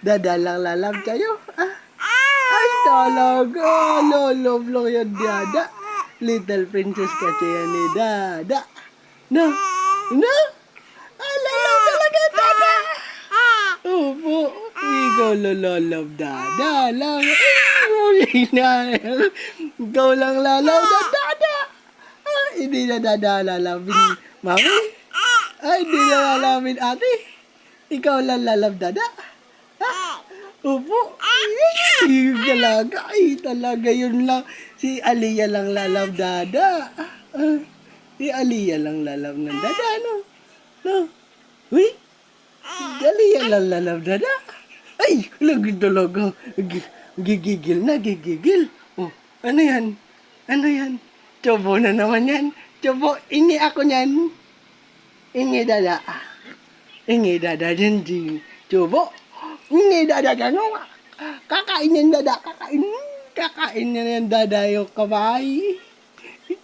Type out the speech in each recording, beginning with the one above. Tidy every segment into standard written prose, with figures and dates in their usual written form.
Dadalang lalab sa'yo. Ay, talaga. Love lang yan, Dada. Little princess kasi yan ni Dada. No? No? Love talaga, Dada. Opo. Ikaw love, Dada. Lang. Ikaw lang lalaw na, Dada. Hindi na Dada lalabin, Mami. Hindi na lalabin, Ate. Ikaw lang lalab, Dada. Opo. Talaga yun lang. Si Aliyah lang lalab, Dada. Si Aliyah lang lalab ng Dada, no? No? Uy? Si Aliyah lang lalab, Dada. Ay, lagi talaga. Gigigil na, gigigil. Oh, ano yan? Ano yan? Chobo na naman yan. Chobo, ingi ako niyan. Ingi, Dada. Ingi, Dada, dyan, Chobo. Ingi, Dada, dyan. Kakain yan, Dada. Kakain. Kakain yan yan, Dada, yung kamay.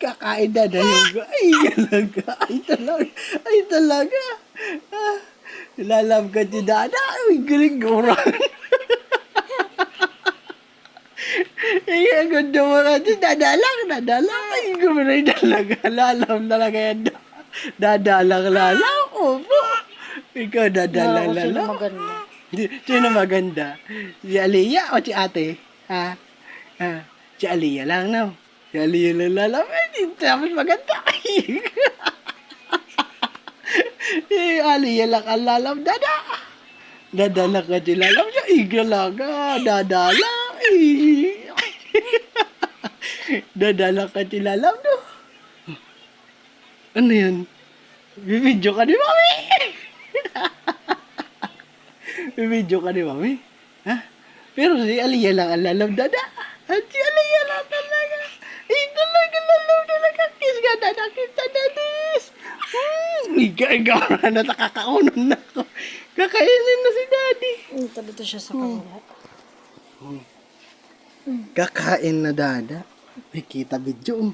Kakain, Dada, yung... Ay, talaga. Ay, talaga. Ay, talaga. Lalab ka si Dada. Ay, galing-guran. Ay, ganda mo kasi. Dada lang. Ay, gumaray talaga. Lalab talaga yan. Dada lang. Opo. Ikaw, Dada lang. Sino maganda? Sino maganda? Si Aliyah o si Ate? Ha? Si Aliyah lang, no? Si Aliyah lang lalab. Ay, tapos maganda. Si Aliyah lang ang lalab, Dada. Dada lang kasi lalab siya. Igalaga. Dada lang. Dada lang kasi lalab, no? Ano yan? Bibidyo ka ni Mami? Bibidyo ka ni Mami? Ha? Pero si Aliyah lang ang lalab, Dada. At si Aliyah lang talaga. Ay, talaga lalab talaga. Kiss ka, Dada. Kiss ka, Dadis. Ikaw na nakakaunon na ako. Kakainin na si Daddy. Tabi to siya sa kanila. Kakain na, Dada. May kita video.